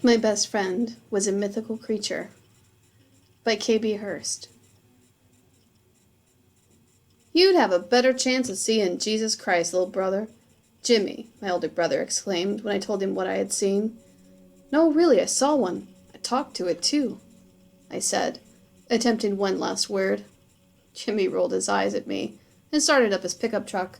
My best friend was a mythical creature. By KB Hurst. You'd have a better chance of seeing Jesus Christ, little brother. Jimmy, my older brother, exclaimed when I told him what I had seen. No, really, I saw one. I talked to it, too, I said, attempting one last word. Jimmy rolled his eyes at me and started up his pickup truck.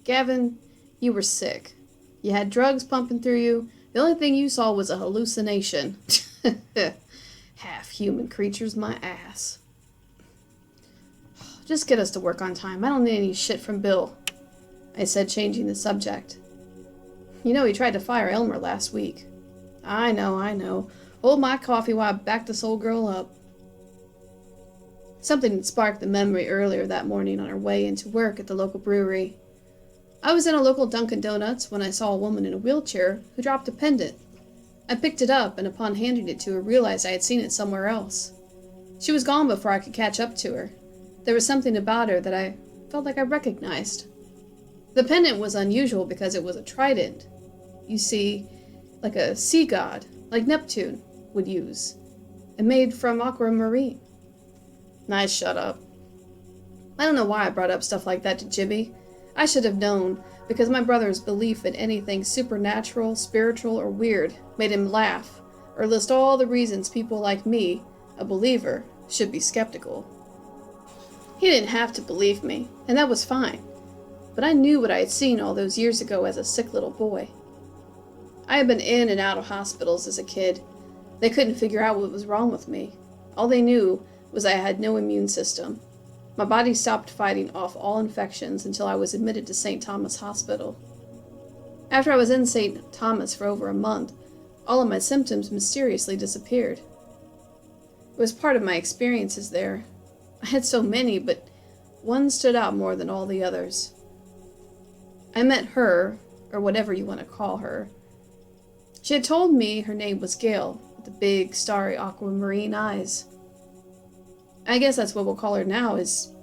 Gavin, you were sick. You had drugs pumping through you. The only thing you saw was a hallucination. Half-human creatures, my ass. Just get us to work on time. I don't need any shit from Bill, I said, changing the subject. You know he tried to fire Elmer last week. I know. Hold my coffee while I back this old girl up. Something had sparked the memory earlier that morning on our way into work at the local brewery. I was in a local Dunkin' Donuts when I saw a woman in a wheelchair who dropped a pendant. I picked it up and upon handing it to her realized I had seen it somewhere else. She was gone before I could catch up to her. There was something about her that I felt like I recognized. The pendant was unusual because it was a trident. You see, like a sea god, like Neptune would use, and made from aquamarine. Nice, shut up. I don't know why I brought up stuff like that to Jimmy. I should have known, because my brother's belief in anything supernatural, spiritual, or weird made him laugh, or list all the reasons people like me, a believer, should be skeptical. He didn't have to believe me, and that was fine, but I knew what I had seen all those years ago as a sick little boy. I had been in and out of hospitals as a kid. They couldn't figure out what was wrong with me. All they knew was I had no immune system. My body stopped fighting off all infections until I was admitted to St. Thomas Hospital. After I was in St. Thomas for over a month, all of my symptoms mysteriously disappeared. It was part of my experiences there. I had so many, but one stood out more than all the others. I met her, or whatever you want to call her. She had told me her name was Gail, with the big, starry aquamarine eyes. I guess that's what we'll call her now, is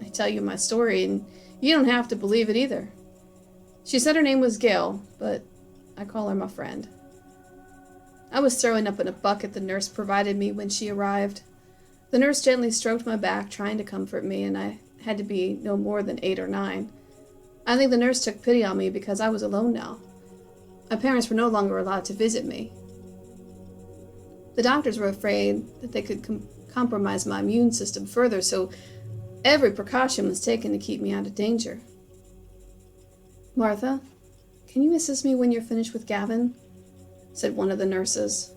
I tell you my story, and you don't have to believe it either. She said her name was Gail, but I call her my friend. I was throwing up in a bucket the nurse provided me when she arrived. The nurse gently stroked my back, trying to comfort me, and I had to be no more than 8 or 9. I think the nurse took pity on me because I was alone now. My parents were no longer allowed to visit me. The doctors were afraid that they could compromise my immune system further, so every precaution was taken to keep me out of danger. Martha, can you assist me when you're finished with Gavin? Said one of the nurses.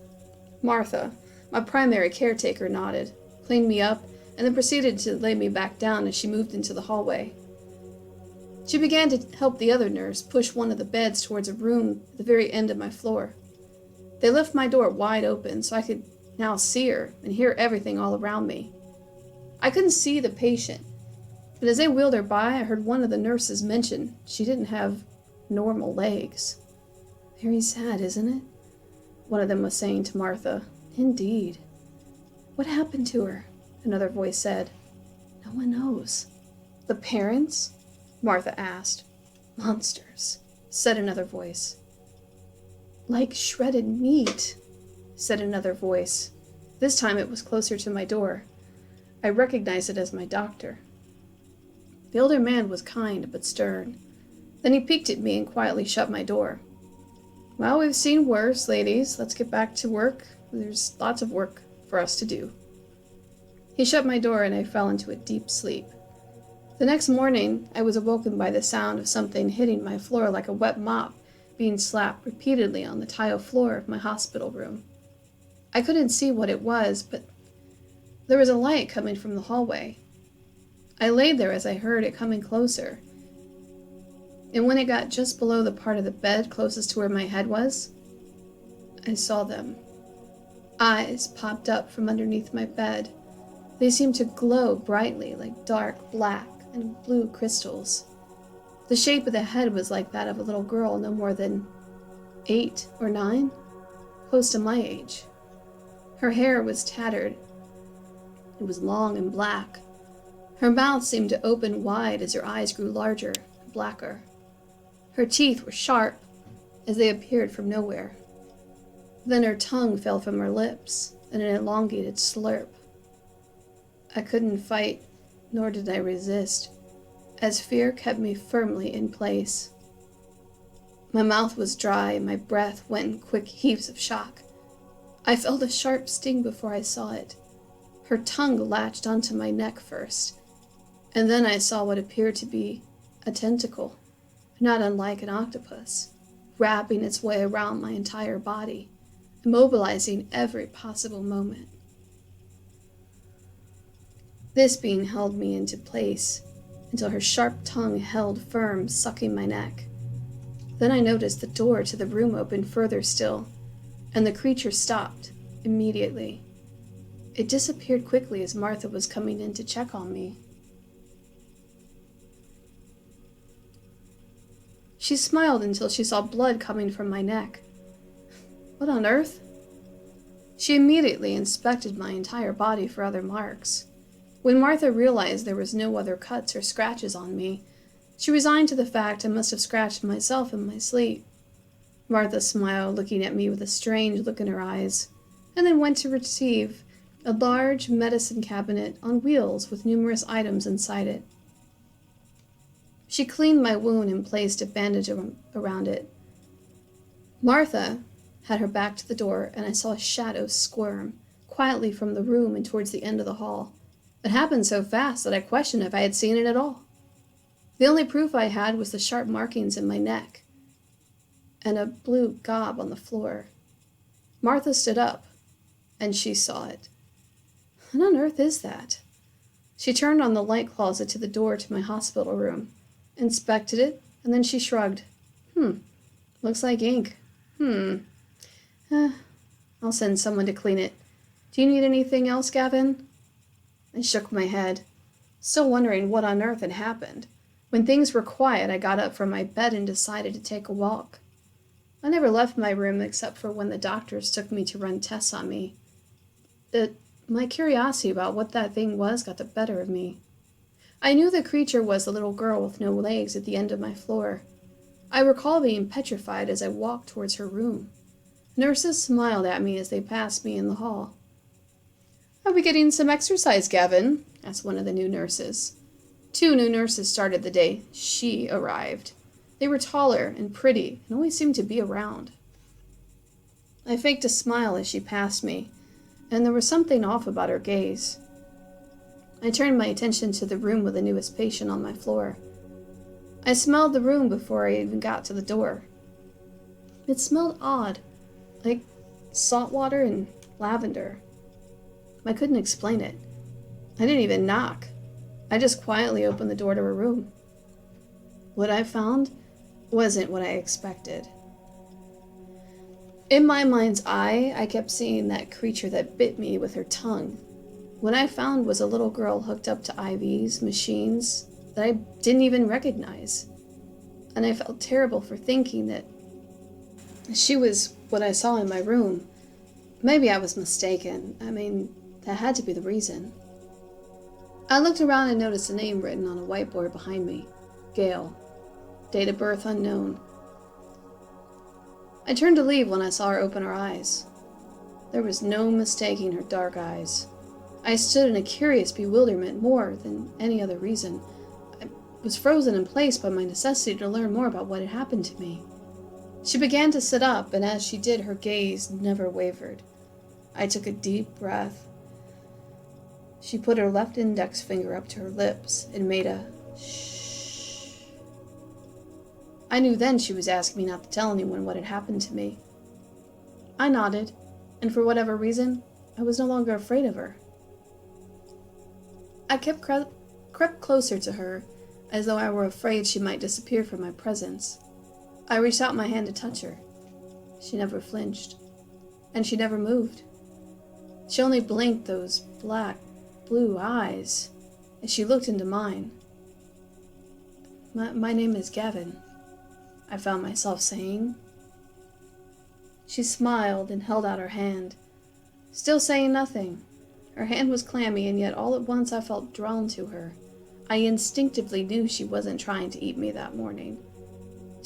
Martha, my primary caretaker, nodded, cleaned me up, and then proceeded to lay me back down as she moved into the hallway. She began to help the other nurse push one of the beds towards a room at the very end of my floor. They left my door wide open so I could now see her and hear everything all around me. I couldn't see the patient, but as they wheeled her by, I heard one of the nurses mention she didn't have normal legs. Very sad, isn't it? One of them was saying to Martha. Indeed. What happened to her? Another voice said. No one knows. The parents? Martha asked. Monsters, said another voice. Like shredded meat, said another voice. This time it was closer to my door. I recognized it as my doctor. The older man was kind but stern. Then he peeked at me and quietly shut my door. Well, we've seen worse, ladies. Let's get back to work. There's lots of work for us to do. He shut my door and I fell into a deep sleep. The next morning, I was awoken by the sound of something hitting my floor like a wet mop being slapped repeatedly on the tile floor of my hospital room. I couldn't see what it was, but there was a light coming from the hallway. I lay there as I heard it coming closer, and when it got just below the part of the bed closest to where my head was, I saw them. Eyes popped up from underneath my bed. They seemed to glow brightly like dark black and blue crystals. The shape of the head was like that of a little girl no more than 8 or 9, close to my age. Her hair was tattered. It was long and black. Her mouth seemed to open wide as her eyes grew larger and blacker. Her teeth were sharp as they appeared from nowhere. Then her tongue fell from her lips in an elongated slurp. I couldn't fight, nor did I resist, as fear kept me firmly in place. My mouth was dry, my breath went in quick heaves of shock. I felt a sharp sting before I saw it. Her tongue latched onto my neck first, and then I saw what appeared to be a tentacle, not unlike an octopus, wrapping its way around my entire body, immobilizing every possible moment. This being held me into place until her sharp tongue held firm, sucking my neck. Then I noticed the door to the room opened further still, and the creature stopped immediately. It disappeared quickly as Martha was coming in to check on me. She smiled until she saw blood coming from my neck. What on earth? She immediately inspected my entire body for other marks. When Martha realized there was no other cuts or scratches on me, she resigned to the fact I must have scratched myself in my sleep. Martha smiled, looking at me with a strange look in her eyes, and then went to receive a large medicine cabinet on wheels with numerous items inside it. She cleaned my wound and placed a bandage around it. Martha had her back to the door, and I saw a shadow squirm quietly from the room and towards the end of the hall. It happened so fast that I questioned if I had seen it at all. The only proof I had was the sharp markings in my neck and a blue gob on the floor. Martha stood up, and she saw it. What on earth is that? She turned on the light closet to the door to my hospital room, inspected it, and then she shrugged. Looks like ink. I'll send someone to clean it. Do you need anything else, Gavin? I shook my head, still wondering what on earth had happened. When things were quiet, I got up from my bed and decided to take a walk. I never left my room except for when the doctors took me to run tests on me. My curiosity about what that thing was got the better of me. I knew the creature was the little girl with no legs at the end of my floor. I recall being petrified as I walked towards her room. Nurses smiled at me as they passed me in the hall. "Are we getting some exercise, Gavin?" asked one of the new nurses. 2 new nurses started the day she arrived. They were taller and pretty and always seemed to be around. I faked a smile as she passed me, and there was something off about her gaze. I turned my attention to the room with the newest patient on my floor. I smelled the room before I even got to the door. It smelled odd, like salt water and lavender. I couldn't explain it. I didn't even knock. I just quietly opened the door to her room. What I found wasn't what I expected. In my mind's eye, I kept seeing that creature that bit me with her tongue. What I found was a little girl hooked up to IVs, machines that I didn't even recognize. And I felt terrible for thinking that she was what I saw in my room. Maybe I was mistaken. That had to be the reason. I looked around and noticed a name written on a whiteboard behind me. Gail. Date of birth unknown. I turned to leave when I saw her open her eyes. There was no mistaking her dark eyes. I stood in a curious bewilderment more than any other reason. I was frozen in place by my necessity to learn more about what had happened to me. She began to sit up, and as she did, her gaze never wavered. I took a deep breath. She put her left index finger up to her lips and made a shh. I knew then she was asking me not to tell anyone what had happened to me. I nodded, and for whatever reason, I was no longer afraid of her. I crept closer to her, as though I were afraid she might disappear from my presence. I reached out my hand to touch her. She never flinched, and she never moved. She only blinked those black, blue eyes as she looked into mine. My name is Gavin, I found myself saying. She smiled and held out her hand, still saying nothing. Her hand was clammy, and yet all at once I felt drawn to her. I instinctively knew she wasn't trying to eat me that morning.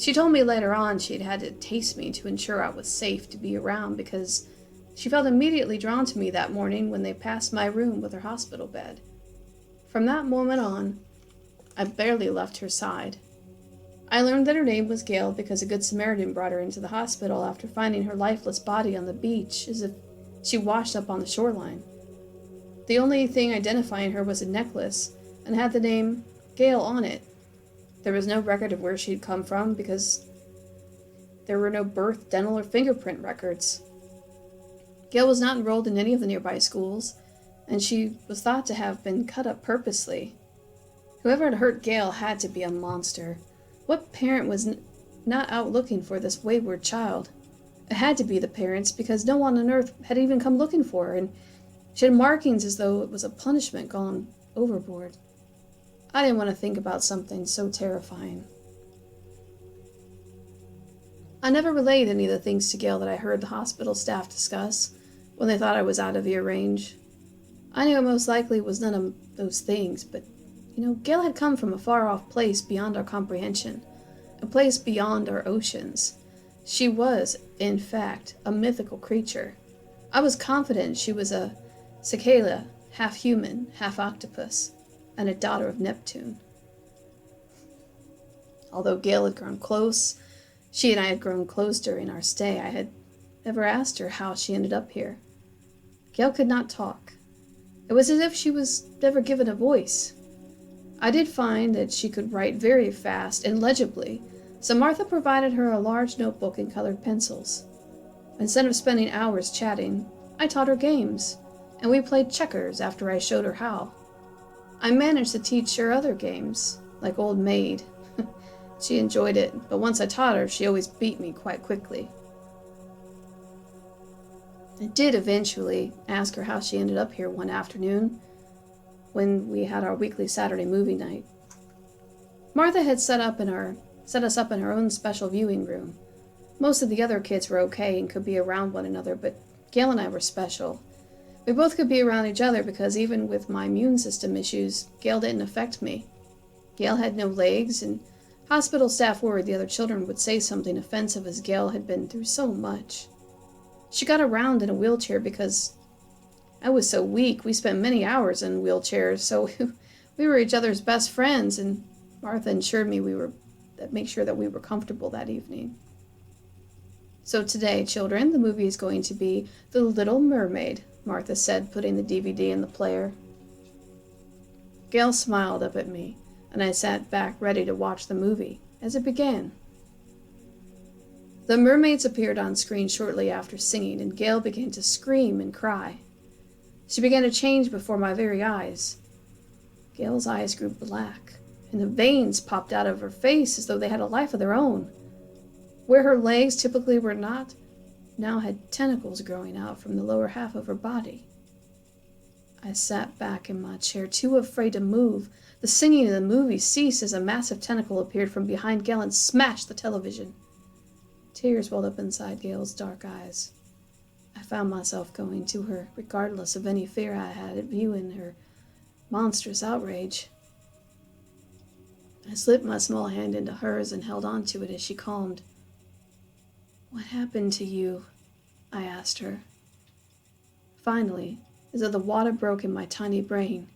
She told me later on she'd had to taste me to ensure I was safe to be around because she felt immediately drawn to me that morning when they passed my room with her hospital bed. From that moment on, I barely left her side. I learned that her name was Gail because a good Samaritan brought her into the hospital after finding her lifeless body on the beach as if she washed up on the shoreline. The only thing identifying her was a necklace and had the name Gail on it. There was no record of where she'd come from because there were no birth, dental, or fingerprint records. Gail was not enrolled in any of the nearby schools, and she was thought to have been cut up purposely. Whoever had hurt Gail had to be a monster. What parent was not out looking for this wayward child? It had to be the parents, because no one on earth had even come looking for her, and she had markings as though it was a punishment gone overboard. I didn't want to think about something so terrifying. I never relayed any of the things to Gail that I heard the hospital staff discuss when they thought I was out of ear range. I knew it most likely was none of those things, but, Gail had come from a far-off place beyond our comprehension, a place beyond our oceans. She was, in fact, a mythical creature. I was confident she was a cicala, half human, half octopus, and a daughter of Neptune. Although Gail had grown close, she and I had grown close during our stay, I had never asked her how she ended up here. Gail could not talk. It was as if she was never given a voice. I did find that she could write very fast and legibly, so Martha provided her a large notebook and colored pencils. Instead of spending hours chatting, I taught her games, and we played checkers after I showed her how. I managed to teach her other games, like Old Maid. She enjoyed it, but once I taught her, she always beat me quite quickly. I did eventually ask her how she ended up here one afternoon when we had our weekly Saturday movie night. Martha had set us up in her own special viewing room. Most of the other kids were okay and could be around one another, but Gail and I were special. We both could be around each other because even with my immune system issues, Gail didn't affect me. Gail had no legs, and hospital staff worried the other children would say something offensive as Gail had been through so much. She got around in a wheelchair because I was so weak. We spent many hours in wheelchairs, so we were each other's best friends, and Martha ensured me make sure that we were comfortable that evening. So today, children, the movie is going to be The Little Mermaid, Martha said, putting the DVD in the player. Gail smiled up at me, and I sat back ready to watch the movie as it began. The mermaids appeared on screen shortly after singing, and Gail began to scream and cry. She began to change before my very eyes. Gail's eyes grew black, and the veins popped out of her face as though they had a life of their own. Where her legs typically were not, now had tentacles growing out from the lower half of her body. I sat back in my chair, too afraid to move. The singing in the movie ceased as a massive tentacle appeared from behind Gail and smashed the television. Tears welled up inside Gail's dark eyes. I found myself going to her, regardless of any fear I had at viewing her monstrous outrage. I slipped my small hand into hers and held on to it as she calmed. "What happened to you?" I asked her. Finally, as though the water broke in my tiny brain,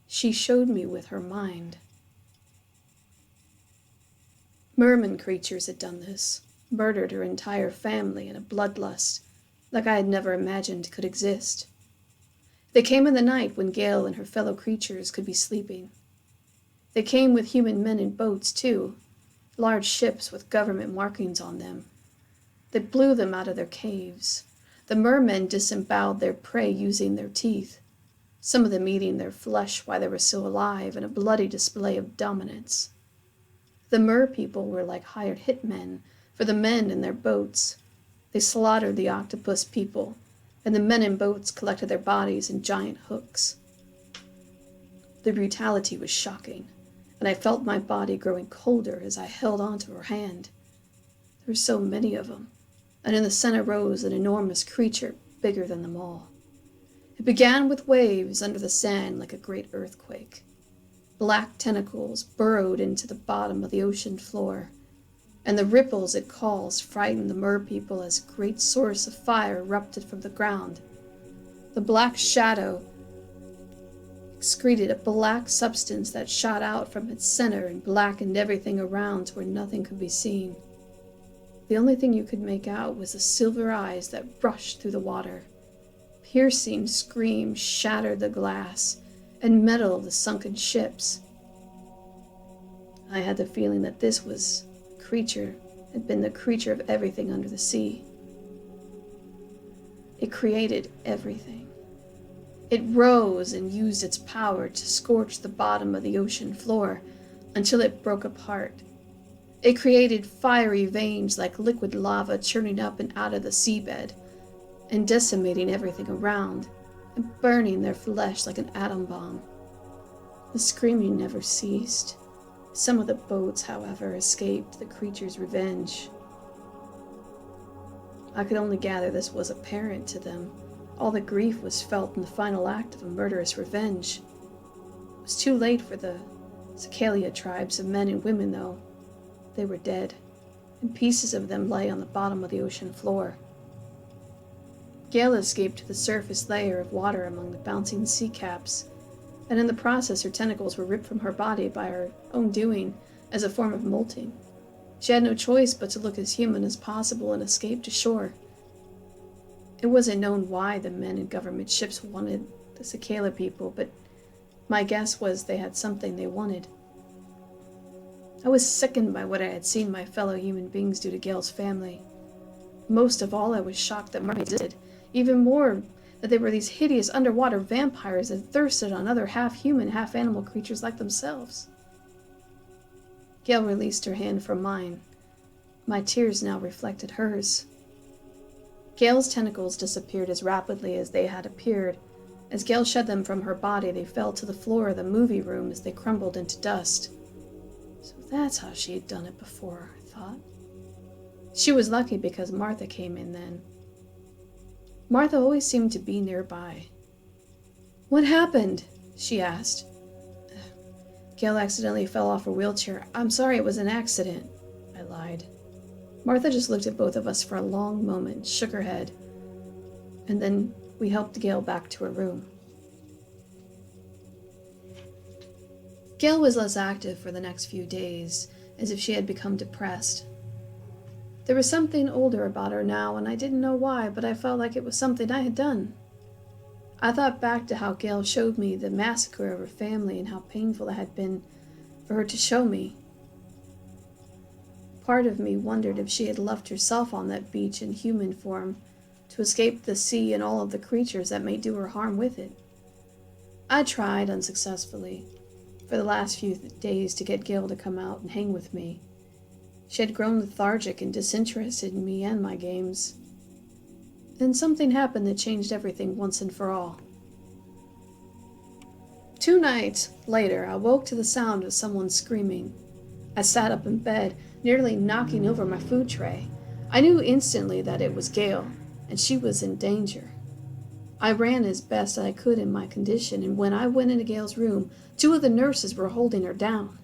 she showed me with her mind. Merman creatures had done this, murdered her entire family in a bloodlust like I had never imagined could exist. They came in the night when Gail and her fellow creatures could be sleeping. They came with human men in boats, too, large ships with government markings on them. They blew them out of their caves. The mermen disemboweled their prey using their teeth, some of them eating their flesh while they were still alive in a bloody display of dominance. The mer people were like hired hitmen for the men in their boats. They slaughtered the octopus people, and the men in boats collected their bodies in giant hooks. The brutality was shocking, and I felt my body growing colder as I held onto her hand. There were so many of them, and in the center rose an enormous creature bigger than them all. It began with waves under the sand like a great earthquake. Black tentacles burrowed into the bottom of the ocean floor. and the ripples it caused frightened the merpeople as a great source of fire erupted from the ground. The black shadow excreted a black substance that shot out from its center and blackened everything around to where nothing could be seen. The only thing you could make out was the silver eyes that rushed through the water. Piercing screams shattered the glass and metal of the sunken ships. I had the feeling that this creature had been the creature of everything under the sea. It created everything. It rose and used its power to scorch the bottom of the ocean floor until it broke apart. It created fiery veins like liquid lava churning up and out of the seabed and decimating everything around and burning their flesh like an atom bomb. The screaming never ceased. Some of the boats, however, escaped the creature's revenge. I could only gather this was apparent to them. All the grief was felt in the final act of a murderous revenge. It was too late for the Cicalia tribes of men and women, though. They were dead, and pieces of them lay on the bottom of the ocean floor. Gale escaped to the surface layer of water among the bouncing sea caps, and in the process her tentacles were ripped from her body by her own doing as a form of molting. She had no choice but to look as human as possible and escape to shore. It wasn't known why the men in government ships wanted the Cicalia people, but my guess was they had something they wanted. I was sickened by what I had seen my fellow human beings do to Gale's family. Most of all, I was shocked that mermaids existed, even more that they were these hideous underwater vampires that thirsted on other half-human, half-animal creatures like themselves. Gale released her hand from mine. My tears now reflected hers. Gale's tentacles disappeared as rapidly as they had appeared. As Gale shed them from her body, they fell to the floor of the movie room as they crumbled into dust. So that's how she had done it before, I thought. She was lucky because Martha came in then. Martha always seemed to be nearby. "What happened?" she asked. Gale accidentally fell off her wheelchair. "I'm sorry, it was an accident," I lied. Martha just looked at both of us for a long moment, shook her head, and then we helped Gale back to her room. Gale was less active for the next few days, as if she had become depressed. There was something older about her now, and I didn't know why, but I felt like it was something I had done. I thought back to how Gale showed me the massacre of her family and how painful it had been for her to show me. Part of me wondered if she had left herself on that beach in human form to escape the sea and all of the creatures that may do her harm with it. I tried, unsuccessfully, for the last few days to get Gale to come out and hang with me. She had grown lethargic and disinterested in me and my games. Then something happened that changed everything once and for all. 2 nights later, I woke to the sound of someone screaming. I sat up in bed, nearly knocking over my food tray. I knew instantly that it was Gale, and she was in danger. I ran as best I could in my condition, and when I went into Gale's room, 2 of the nurses were holding her down.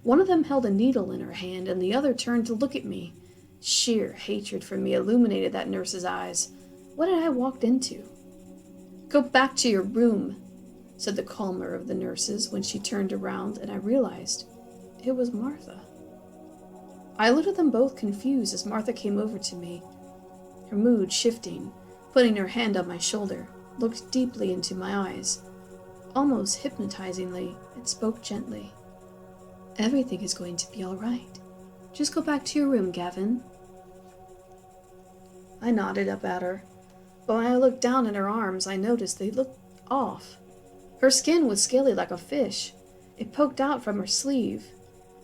One of them held a needle in her hand, and the other turned to look at me. Sheer hatred for me illuminated that nurse's eyes. What had I walked into? "Go back to your room," said the calmer of the nurses when she turned around, and I realized it was Martha. I looked at them both confused as Martha came over to me, her mood shifting, putting her hand on my shoulder, looked deeply into my eyes. Almost hypnotizingly, it spoke gently. "Everything is going to be all right. Just go back to your room, Gavin." I nodded up at her, but when I looked down at her arms, I noticed they looked off. Her skin was scaly like a fish. It poked out from her sleeve,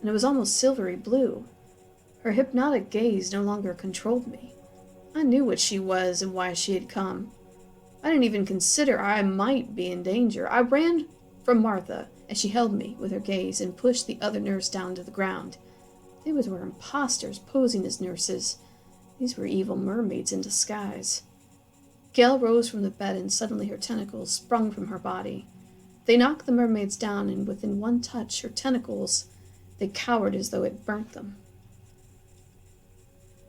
and it was almost silvery blue. Her hypnotic gaze no longer controlled me. I knew what she was and why she had come. I didn't even consider I might be in danger. I ran from Martha as she held me with her gaze and pushed the other nurse down to the ground. They were imposters posing as nurses. These were evil mermaids in disguise. Gale rose from the bed and suddenly her tentacles sprung from her body. They knocked the mermaids down, and within one touch, her tentacles, they cowered as though it burnt them.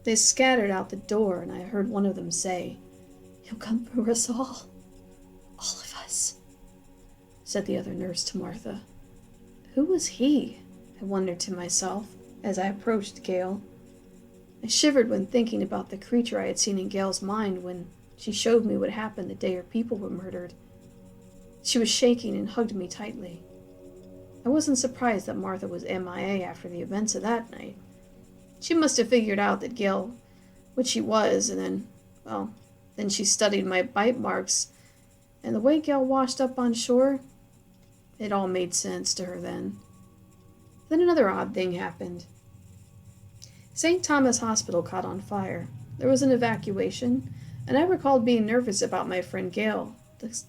They scattered out the door, and I heard one of them say, "He'll come for us all. All of us," said the other nurse to Martha. Who was he? I wondered to myself as I approached Gale. I shivered when thinking about the creature I had seen in Gale's mind when she showed me what happened the day her people were murdered. She was shaking and hugged me tightly. I wasn't surprised that Martha was MIA after the events of that night. She must have figured out that Gale, what she was, and then she studied my bite marks, and the way Gale washed up on shore, it all made sense to her then. Then another odd thing happened. St. Thomas Hospital caught on fire. There was an evacuation, and I recalled being nervous about my friend Gale, the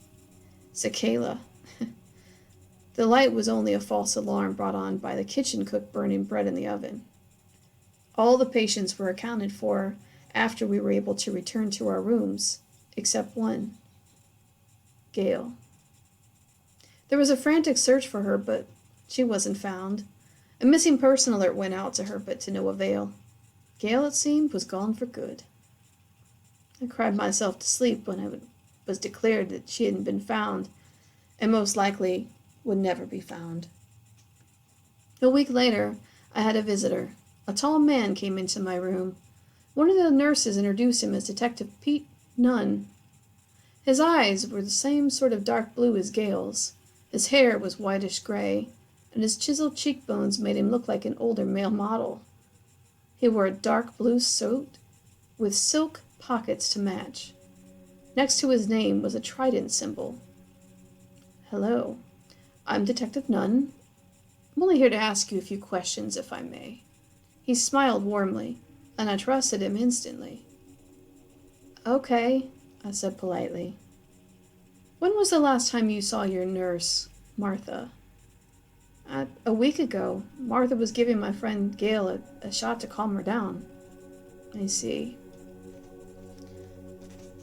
cicala. The light was only a false alarm brought on by the kitchen cook burning bread in the oven. All the patients were accounted for after we were able to return to our rooms, except one, Gale. There was a frantic search for her, but she wasn't found. A missing person alert went out to her, but to no avail. Gale, it seemed, was gone for good. I cried myself to sleep when it was declared that she hadn't been found, and most likely would never be found. A week later, I had a visitor. A tall man came into my room. One of the nurses introduced him as Detective Pete Nunn. His eyes were the same sort of dark blue as Gale's. His hair was whitish gray, and his chiseled cheekbones made him look like an older male model. He wore a dark blue suit with silk pockets to match. Next to his name was a trident symbol. "Hello, I'm Detective Nunn. I'm only here to ask you a few questions, if I may." He smiled warmly, and I trusted him instantly. "Okay," I said politely. "When was the last time you saw your nurse, Martha?" A week ago. Martha was giving my friend Gale a shot to calm her down." "I see.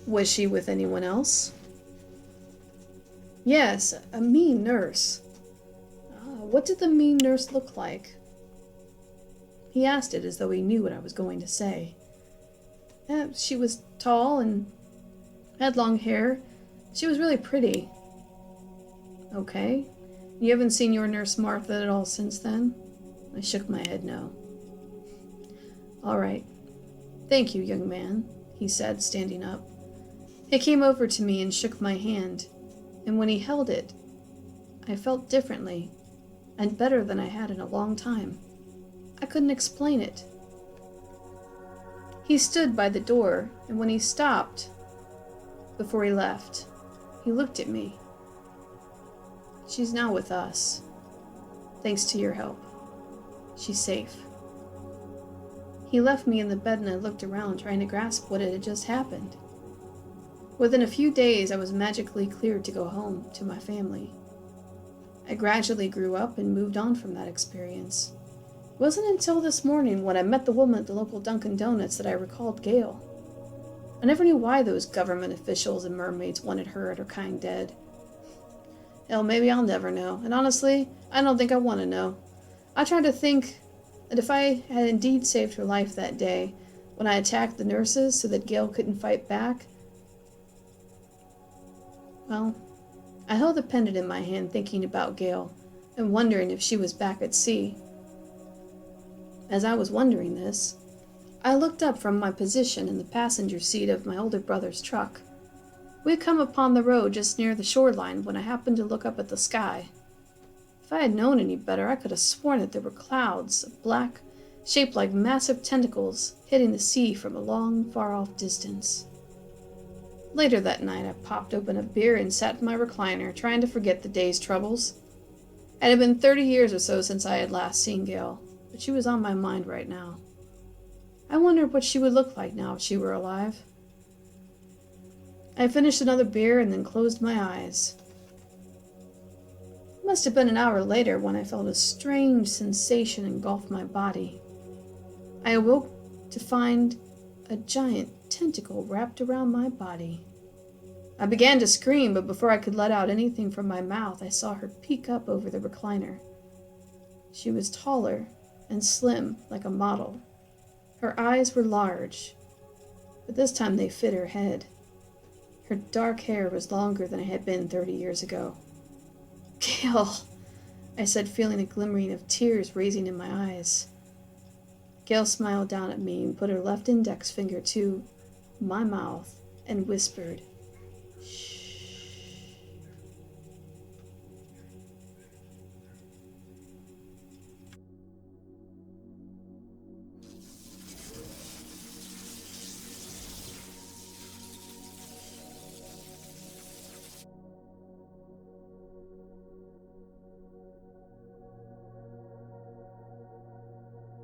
Was she with anyone else?" "Yes, a mean nurse." What did the mean nurse look like?" He asked it as though he knew what I was going to say. She was tall and had long hair. She was really pretty." "Okay. You haven't seen your nurse Martha at all since then?" I shook my head no. "All right. Thank you, young man," he said, standing up. He came over to me and shook my hand, and when he held it, I felt differently, and better than I had in a long time. I couldn't explain it. He stood by the door, and when he stopped, before he left, he looked at me. "She's now with us. Thanks to your help. She's safe." He left me in the bed and I looked around, trying to grasp what had just happened. Within a few days, I was magically cleared to go home to my family. I gradually grew up and moved on from that experience. It wasn't until this morning when I met the woman at the local Dunkin' Donuts that I recalled Gale. I never knew why those government officials and mermaids wanted her and her kind dead. Hell, maybe I'll never know, and honestly, I don't think I want to know. I try to think that if I had indeed saved her life that day, when I attacked the nurses so that Gale couldn't fight back, well, I held a pendant in my hand thinking about Gale, and wondering if she was back at sea. As I was wondering this, I looked up from my position in the passenger seat of my older brother's truck. We had come upon the road just near the shoreline when I happened to look up at the sky. If I had known any better, I could have sworn that there were clouds of black, shaped like massive tentacles, hitting the sea from a long, far-off distance. Later that night, I popped open a beer and sat in my recliner, trying to forget the day's troubles. It had been 30 years or so since I had last seen Gale, but she was on my mind right now. I wondered what she would look like now if she were alive. I finished another beer and then closed my eyes. It must have been an hour later when I felt a strange sensation engulf my body. I awoke to find a giant tentacle wrapped around my body. I began to scream, but before I could let out anything from my mouth, I saw her peek up over the recliner. She was taller and slim, like a model. Her eyes were large, but this time they fit her head. Her dark hair was longer than it had been 30 years ago. "Gail," I said, feeling a glimmering of tears raising in my eyes. Gail smiled down at me and put her left index finger to my mouth and whispered, "Shh."